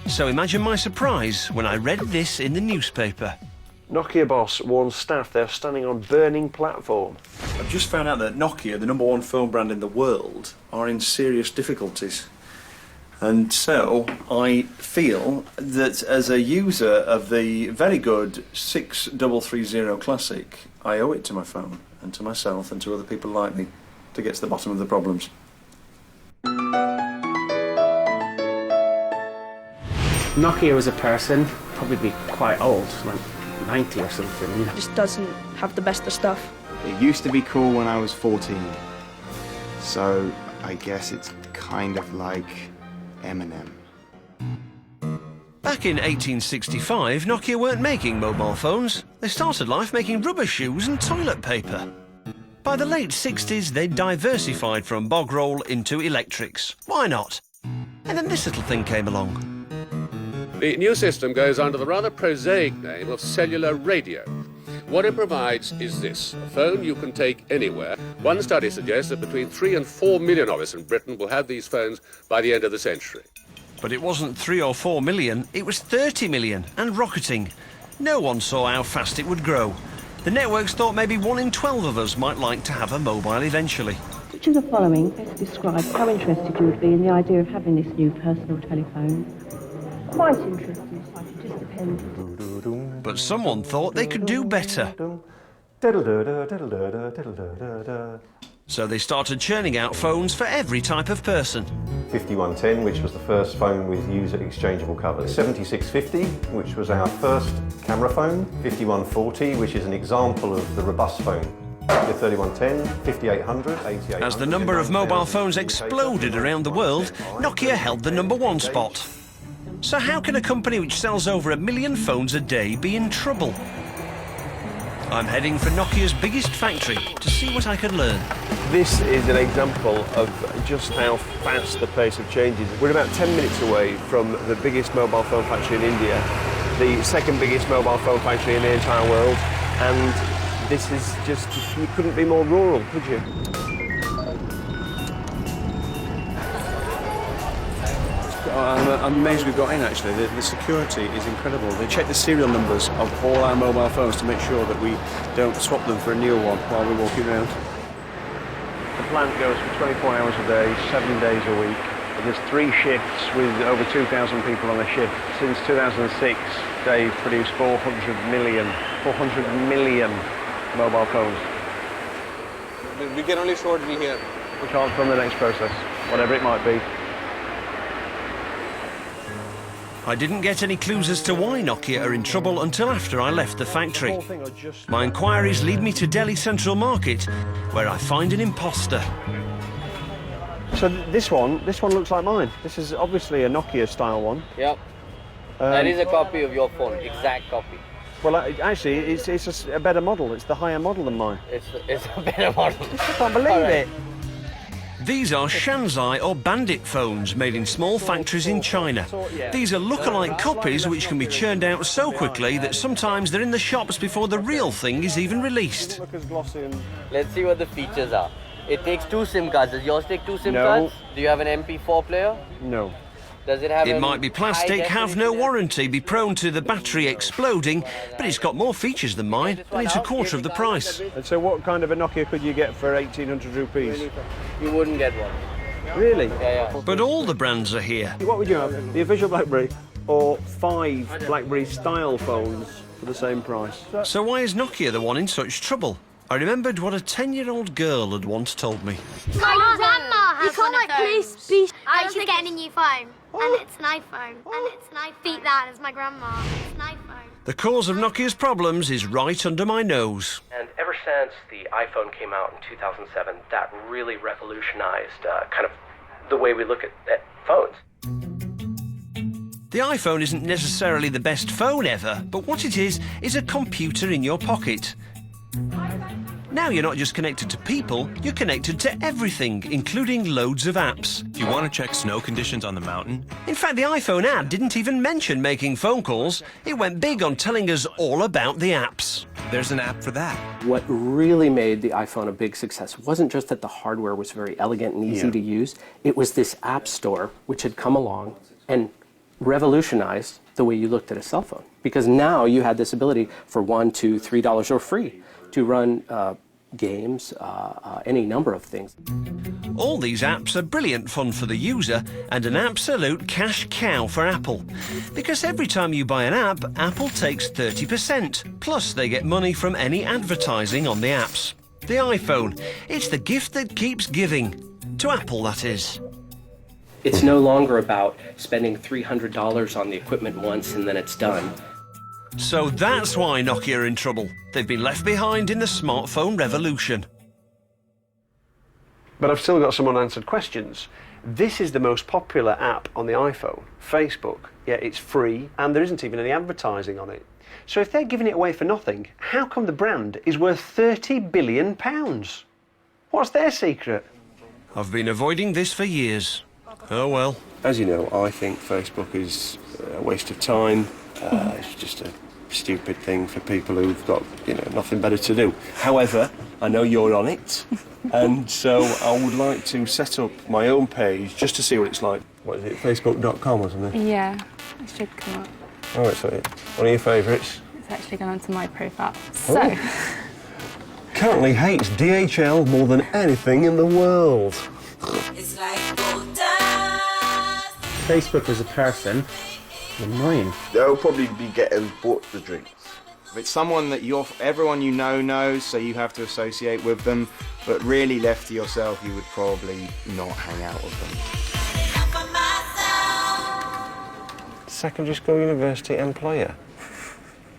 So imagine my surprise when I read this in the newspaper. Nokia boss warns staff they're standing on burning platform. I've just found out that Nokia, the #1 phone brand in the world, are in serious difficulties. And so I feel that as a user of the very good 6330 Classic, I owe it to my phone and to myself and to other people like me to get to the bottom of the problems. Nokia as a person, probably be quite old, like 90 or something. Just doesn't have the best of stuff. It used to be cool when I was 14. So I guess it's kind of like Eminem. Back in 1865, Nokia weren't making mobile phones. They started life making rubber shoes and toilet paper. By the late 60s, they'd diversified from bog roll into electrics. Why not? And then this little thing came along. The new system goes under the rather prosaic name of cellular radio. What it provides is this: a phone you can take anywhere. One study suggests that between 3 and 4 million of us in Britain will have these phones by the end of the century. But it wasn't 3 or 4 million, it was 30 million, and rocketing. No one saw how fast it would grow. The networks thought maybe 1 in 12 of us might like to have a mobile eventually. Which of the following best describe how interested you would be in the idea of having this new personal telephone? Quite interested, it just depends. But someone thought they could do better. So they started churning out phones for every type of person. 5110, which was the first phone with user exchangeable covers. 7650, which was our first camera phone. 5140, which is an example of the robust phone. The 3110, 5800, 8800. As the number of mobile phones exploded around the world, Nokia held the #1 spot. So how can a company which sells over 1 million phones a day be in trouble? I'm heading for Nokia's biggest factory to see what I can learn. This is an example of just how fast the pace of change is. We're about 10 minutes away from the biggest mobile phone factory in India, the second biggest mobile phone factory in the entire world, and this is just, you couldn't be more rural, could you? I'm amazed we've got in, actually. The security is incredible. They check the serial numbers of all our mobile phones to make sure that we don't swap them for a newer one while we're walking around. The plant goes for 24 hours a day, 7 days a week. There's 3 shifts with over 2,000 people on a shift. Since 2006, they've produced 400 million mobile phones. We can only shortly here. We can't film the next process, whatever it might be. I didn't get any clues as to why Nokia are in trouble until after I left the factory. My inquiries lead me to Delhi Central Market, where I find an imposter. So this one looks like mine. This is obviously a Nokia style one. Yep. That is a copy of your phone, exact copy. Well, actually, it's a better model. It's the higher model than mine. It's a better model. I can't believe it. These are Shanzai or Bandit phones made in small factories in China. These are look-alike copies which can be churned out so quickly that sometimes they're in the shops before the real thing is even released. Let's see what the features are. It takes 2 SIM cards. Does yours take 2 SIM cards? Do you have an MP4 player? No. Does it have? It might be plastic, have no warranty, be prone to the battery exploding, but it's got more features than mine, and it's a quarter of the price. And so what kind of a Nokia could you get for 1,800 rupees? You wouldn't get one. Really? Yeah. But all the brands are here. What would you have? The official BlackBerry or 5 BlackBerry style phones for the same price? So why is Nokia the one in such trouble? I remembered what a 10-year-old girl had once told me. My grandma has one of those. I should get a new phone, and it's an iPhone, and it's an iPhone. Beat that as my grandma. It's an iPhone. The cause of Nokia's problems is right under my nose. And ever since the iPhone came out in 2007, that really revolutionized kind of the way we look at phones. The iPhone isn't necessarily the best phone ever, but what it is a computer in your pocket. Now you're not just connected to people, you're connected to everything, including loads of apps. Do you want to check snow conditions on the mountain? In fact, the iPhone ad didn't even mention making phone calls. It went big on telling us all about the apps. There's an app for that. What really made the iPhone a big success wasn't just that the hardware was very elegant and easy to use. It was this app store which had come along and revolutionized the way you looked at a cell phone. Because now you had this ability for $1, $2, $3 or free to run games, any number of things. All these apps are brilliant fun for the user and an absolute cash cow for Apple. Because every time you buy an app, Apple takes 30%. Plus they get money from any advertising on the apps. The iPhone, it's the gift that keeps giving. To Apple, that is. It's no longer about spending $300 on the equipment once and then it's done. So that's why Nokia are in trouble. They've been left behind in the smartphone revolution. But I've still got some unanswered questions. This is the most popular app on the iPhone, Facebook. Yeah, it's free, and there isn't even any advertising on it. So if they're giving it away for nothing, how come the brand is worth £30 billion? What's their secret? I've been avoiding this for years. Oh well. As you know, I think Facebook is a waste of time. It's just a stupid thing for people who've got, nothing better to do. However, I know you're on it, and so I would like to set up my own page just to see what it's like. What is it, facebook.com or something? Yeah, it should come up. Oh, it's one of your favourites. It's actually gone onto my profile. So. Currently hates DHL more than anything in the world. It's like Facebook as a person, mine. They'll probably be getting bought the drinks. If it's someone that everyone you know knows, so you have to associate with them, but really left to yourself, you would probably not hang out with them. secondary school, university, employer.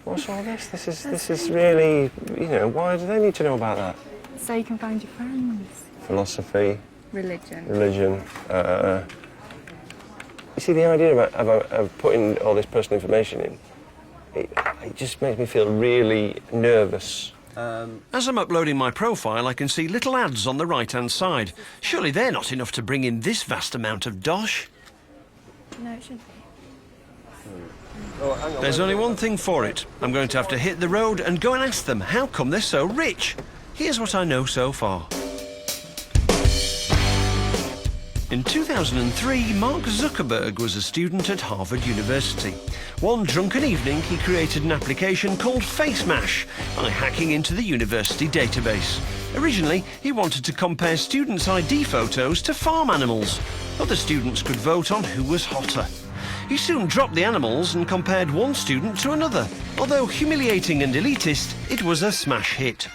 What's all this? This is really, you know, why do they need to know about that? So you can find your friends. Philosophy. Religion. Religion. You see, the idea of putting all this personal information in, it just makes me feel really nervous. As I'm uploading my profile, I can see little ads on the right-hand side. Surely they're not enough to bring in this vast amount of dosh. No, it shouldn't be. There's only one thing for it. I'm going to have to hit the road and go and ask them how come they're so rich. Here's what I know so far. In 2003, Mark Zuckerberg was a student at Harvard University. One drunken evening, he created an application called FaceMash by hacking into the university database. Originally, he wanted to compare students' ID photos to farm animals. Other students could vote on who was hotter. He soon dropped the animals and compared one student to another. Although humiliating and elitist, it was a smash hit.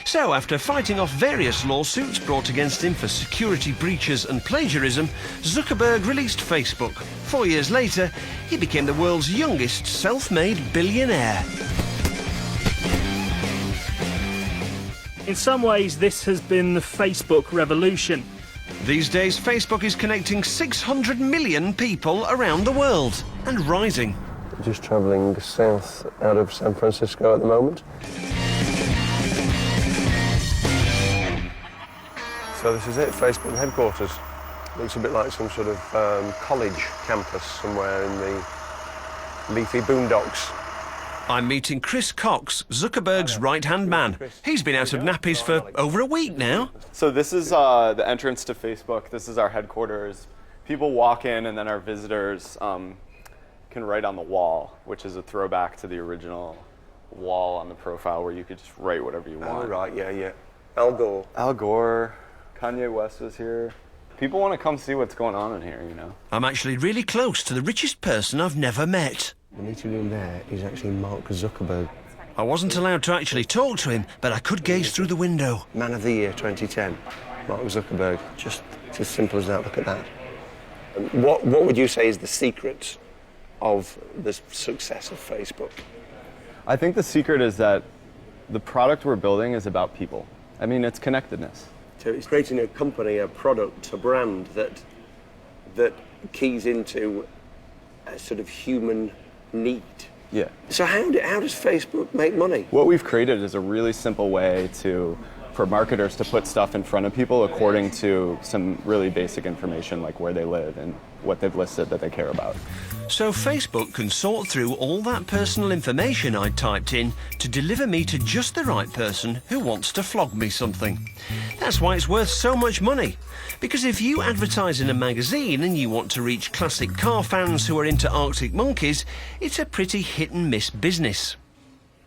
So, after fighting off various lawsuits brought against him for security breaches and plagiarism, Zuckerberg released Facebook. 4 years later, he became the world's youngest self-made billionaire. In some ways, this has been the Facebook revolution. These days, Facebook is connecting 600 million people around the world, and rising. Just travelling south out of San Francisco at the moment. So this is it, Facebook headquarters. Looks a bit like some sort of college campus somewhere in the leafy boondocks. I'm meeting Chris Cox, Zuckerberg's right-hand man. He's been out of nappies for over a week now. So this is the entrance to Facebook. This is our headquarters. People walk in and then our visitors can write on the wall, which is a throwback to the original wall on the profile where you could just write whatever you want. Oh, right, yeah. Al Gore. Al Gore, Kanye West was here. People want to come see what's going on in here, you know. I'm actually really close to the richest person I've never met. The meeting room there is actually Mark Zuckerberg. I wasn't allowed to actually talk to him, but I could gaze through the window. Man of the Year 2010, Mark Zuckerberg. Just as simple as that, look at that. What would you say is the secret of the success of Facebook? I think the secret is that the product we're building is about people. I mean, it's connectedness. So it's creating a company, a product, a brand that keys into a sort of human need. Yeah. So how does Facebook make money? What we've created is a really simple way for marketers to put stuff in front of people according to some really basic information like where they live and what they've listed that they care about. So Facebook can sort through all that personal information I typed in to deliver me to just the right person who wants to flog me something. That's why it's worth so much money. Because if you advertise in a magazine and you want to reach classic car fans who are into Arctic monkeys, it's a pretty hit and miss business.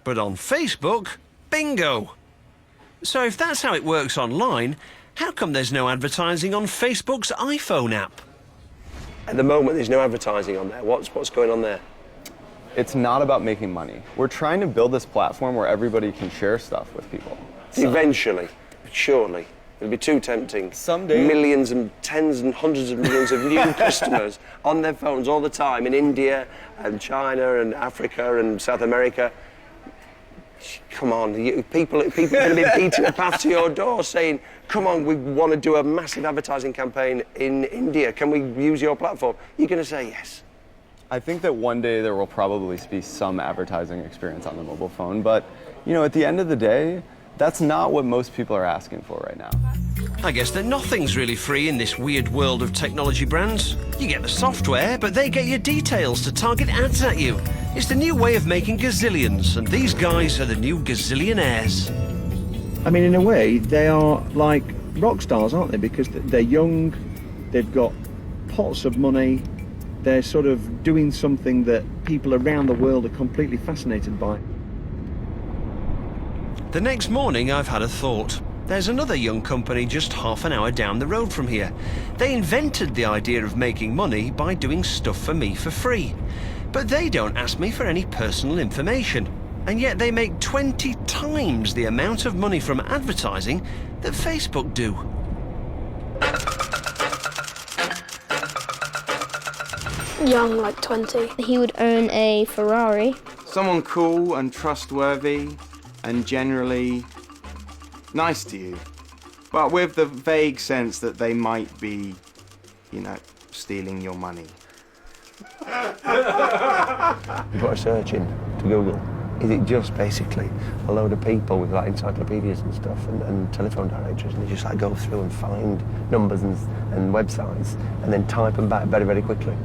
But on Facebook, bingo! So if that's how it works online, how come there's no advertising on Facebook's iPhone app? At the moment, there's no advertising on there. What's going on there? It's not about making money. We're trying to build this platform where everybody can share stuff with people. Eventually, surely. It'll be too tempting. Someday. Millions and tens and hundreds of millions of new customers on their phones all the time in India and China and Africa and South America. Come on, people are going to be beating a path to your door saying, come on, we want to do a massive advertising campaign in India. Can we use your platform? You're going to say yes. I think that one day there will probably be some advertising experience on the mobile phone, but, you know, at the end of the day, that's not what most people are asking for right now. I guess that nothing's really free in this weird world of technology brands. You get the software, but they get your details to target ads at you. It's the new way of making gazillions, and these guys are the new gazillionaires. I mean, in a way, they are like rock stars, aren't they? Because they're young, they've got pots of money, they're sort of doing something that people around the world are completely fascinated by. The next morning, I've had a thought. There's another young company just half an hour down the road from here. They invented the idea of making money by doing stuff for me for free. But they don't ask me for any personal information. And yet they make 20 times the amount of money from advertising that Facebook do. Young, like 20. He would own a Ferrari. Someone cool and trustworthy and generally nice to you, but with the vague sense that they might be, you know, stealing your money. You put a search in to Google. Is it just basically a load of people with like encyclopedias and stuff and telephone directories, and they just like go through and find numbers and websites and then type them back very, very quickly?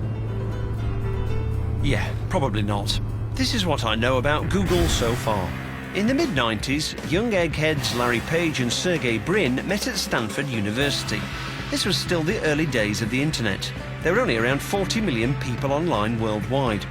Yeah, probably not. This is what I know about Google so far. In the mid-90s, young eggheads Larry Page and Sergey Brin met at Stanford University. This was still the early days of the internet. There were only around 40 million people online worldwide.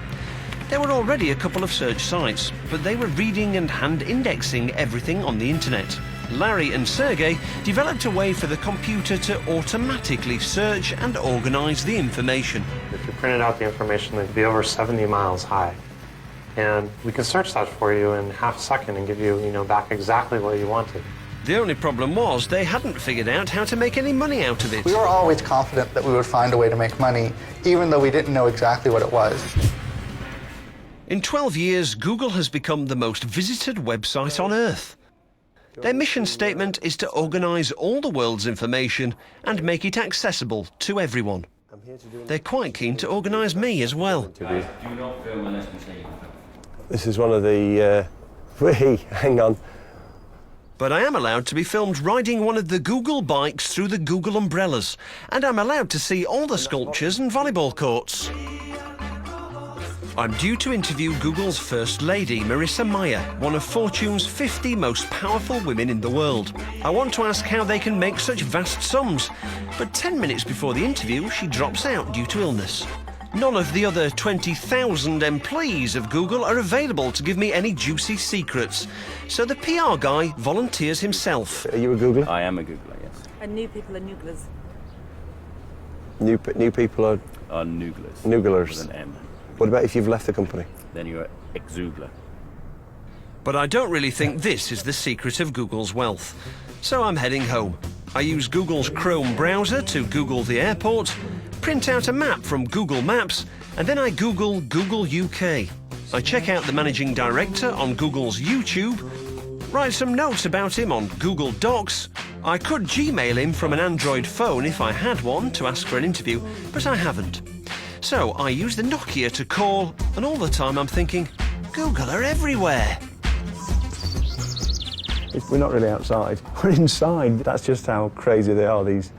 There were already a couple of search sites, but they were reading and hand-indexing everything on the internet. Larry and Sergey developed a way for the computer to automatically search and organize the information. If you printed out the information, it'd be over 70 miles high. And we can search that for you in half a second and give you, back exactly what you wanted. The only problem was they hadn't figured out how to make any money out of it. We were always confident that we would find a way to make money, even though we didn't know exactly what it was. In 12 years, Google has become the most visited website on Earth. Their mission statement is to organize all the world's information and make it accessible to everyone. They're quite keen to organize me as well. This is one of the... hang on. But I am allowed to be filmed riding one of the Google bikes through the Google umbrellas, and I'm allowed to see all the sculptures and volleyball courts. I'm due to interview Google's First Lady, Marissa Mayer, one of Fortune's 50 most powerful women in the world. I want to ask how they can make such vast sums, but 10 minutes before the interview, she drops out due to illness. None of the other 20,000 employees of Google are available to give me any juicy secrets, so the PR guy volunteers himself. Are you a Googler? I am a Googler, yes. And new people are nooglers. New people are nooglers. Nooglers. With an M. What about if you've left the company? Then you're ex-Googler. But I don't really think this is the secret of Google's wealth. So I'm heading home. I use Google's Chrome browser to Google the airport, print out a map from Google Maps, and then I Google Google UK. I check out the managing director on Google's YouTube, write some notes about him on Google Docs. I could Gmail him from an Android phone if I had one to ask for an interview, but I haven't. So I use the Nokia to call, and all the time I'm thinking, Google are everywhere. We're not really outside, we're inside. That's just how crazy they are, these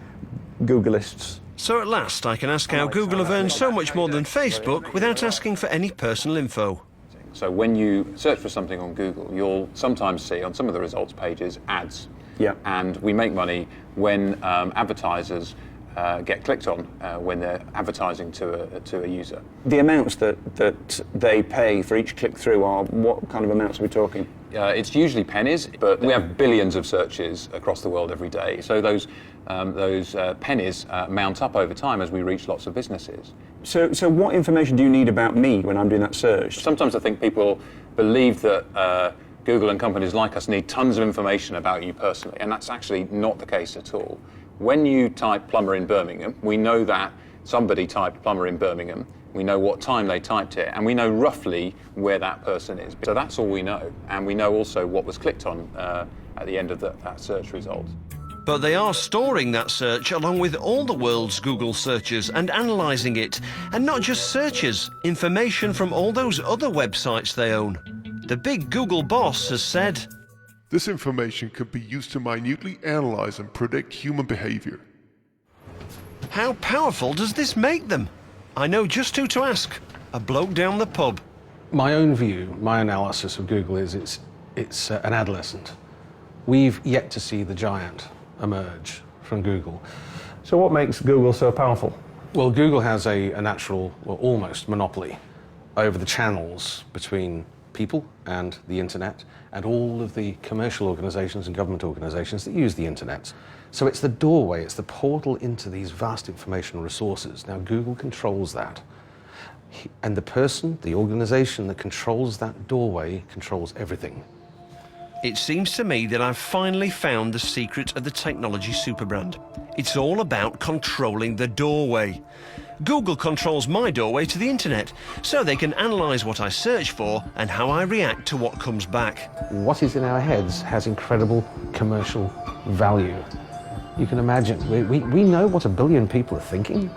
Googleists. So at last I can ask how Google have earned so much more than Facebook without asking for any personal info. So when you search for something on Google, you'll sometimes see on some of the results pages ads. Yeah. And we make money when advertisers get clicked on when they're advertising to a user. The amounts that they pay for each click-through are, what kind of amounts are we talking? It's usually pennies, but we have billions of searches across the world every day. So those pennies mount up over time as we reach lots of businesses. So what information do you need about me when I'm doing that search? Sometimes I think people believe that Google and companies like us need tons of information about you personally, and that's actually not the case at all. When you type plumber in Birmingham, we know that somebody typed plumber in Birmingham, we know what time they typed it, and we know roughly where that person is. So that's all we know, and we know also what was clicked on at the end of that search result. But they are storing that search along with all the world's Google searches and analysing it, and not just searches, information from all those other websites they own. The big Google boss has said, "This information could be used to minutely analyze and predict human behavior." How powerful does this make them? I know just who to ask. A bloke down the pub. My own view, my analysis of Google is it's an adolescent. We've yet to see the giant emerge from Google. So what makes Google so powerful? Well, Google has a natural, well, almost monopoly over the channels between people and the internet and all of the commercial organizations and government organizations that use the internet. So it's the doorway, it's the portal into these vast information resources. Now Google controls that. And the person, the organization that controls that doorway controls everything. It seems to me that I've finally found the secret of the technology superbrand. It's all about controlling the doorway. Google controls my doorway to the internet, so they can analyse what I search for and how I react to what comes back. What is in our heads has incredible commercial value. You can imagine, we know what 1 billion people are thinking.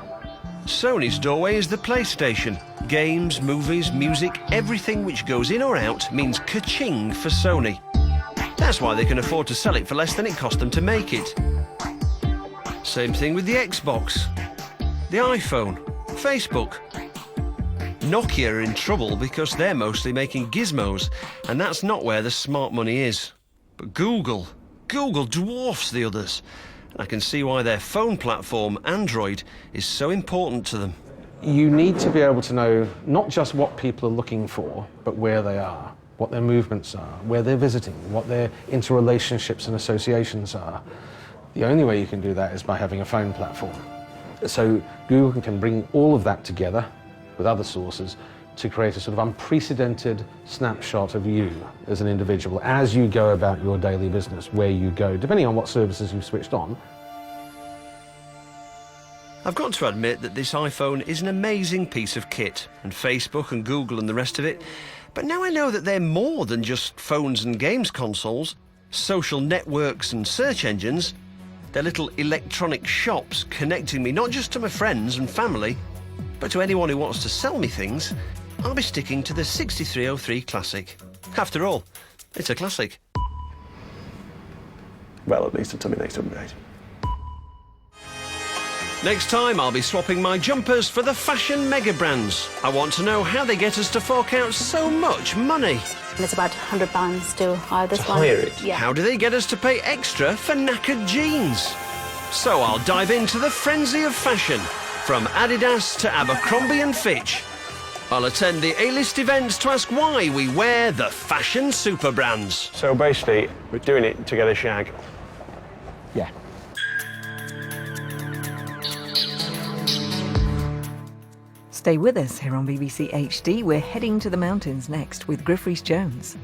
Sony's doorway is the PlayStation. Games, movies, music, everything which goes in or out means ka-ching for Sony. That's why they can afford to sell it for less than it cost them to make it. Same thing with the Xbox, the iPhone, Facebook. Nokia are in trouble because they're mostly making gizmos, and that's not where the smart money is. But Google dwarfs the others. I can see why their phone platform, Android, is so important to them. You need to be able to know not just what people are looking for, but where they are, what their movements are, where they're visiting, what their interrelationships and associations are. The only way you can do that is by having a phone platform. So Google can bring all of that together with other sources to create a sort of unprecedented snapshot of you as an individual as you go about your daily business, where you go, depending on what services you've switched on. I've got to admit that this iPhone is an amazing piece of kit, and Facebook and Google and the rest of it, but now I know that they're more than just phones and games consoles, social networks and search engines. They're little electronic shops connecting me not just to my friends and family, but to anyone who wants to sell me things. I'll be sticking to the 6303 Classic. After all, it's a classic. Well, at least until my next upgrade. Next time, I'll be swapping my jumpers for the fashion mega brands. I want to know how they get us to fork out so much money. It's about £100 to hire this one. Hire it? Yeah. How do they get us to pay extra for knackered jeans? So I'll dive into the frenzy of fashion, from Adidas to Abercrombie & Fitch. I'll attend the A-list events to ask why we wear the fashion super brands. So basically, we're doing it to get a shag. Yeah. Stay with us here on BBC HD. We're heading to the mountains next with Griff Rhys Jones.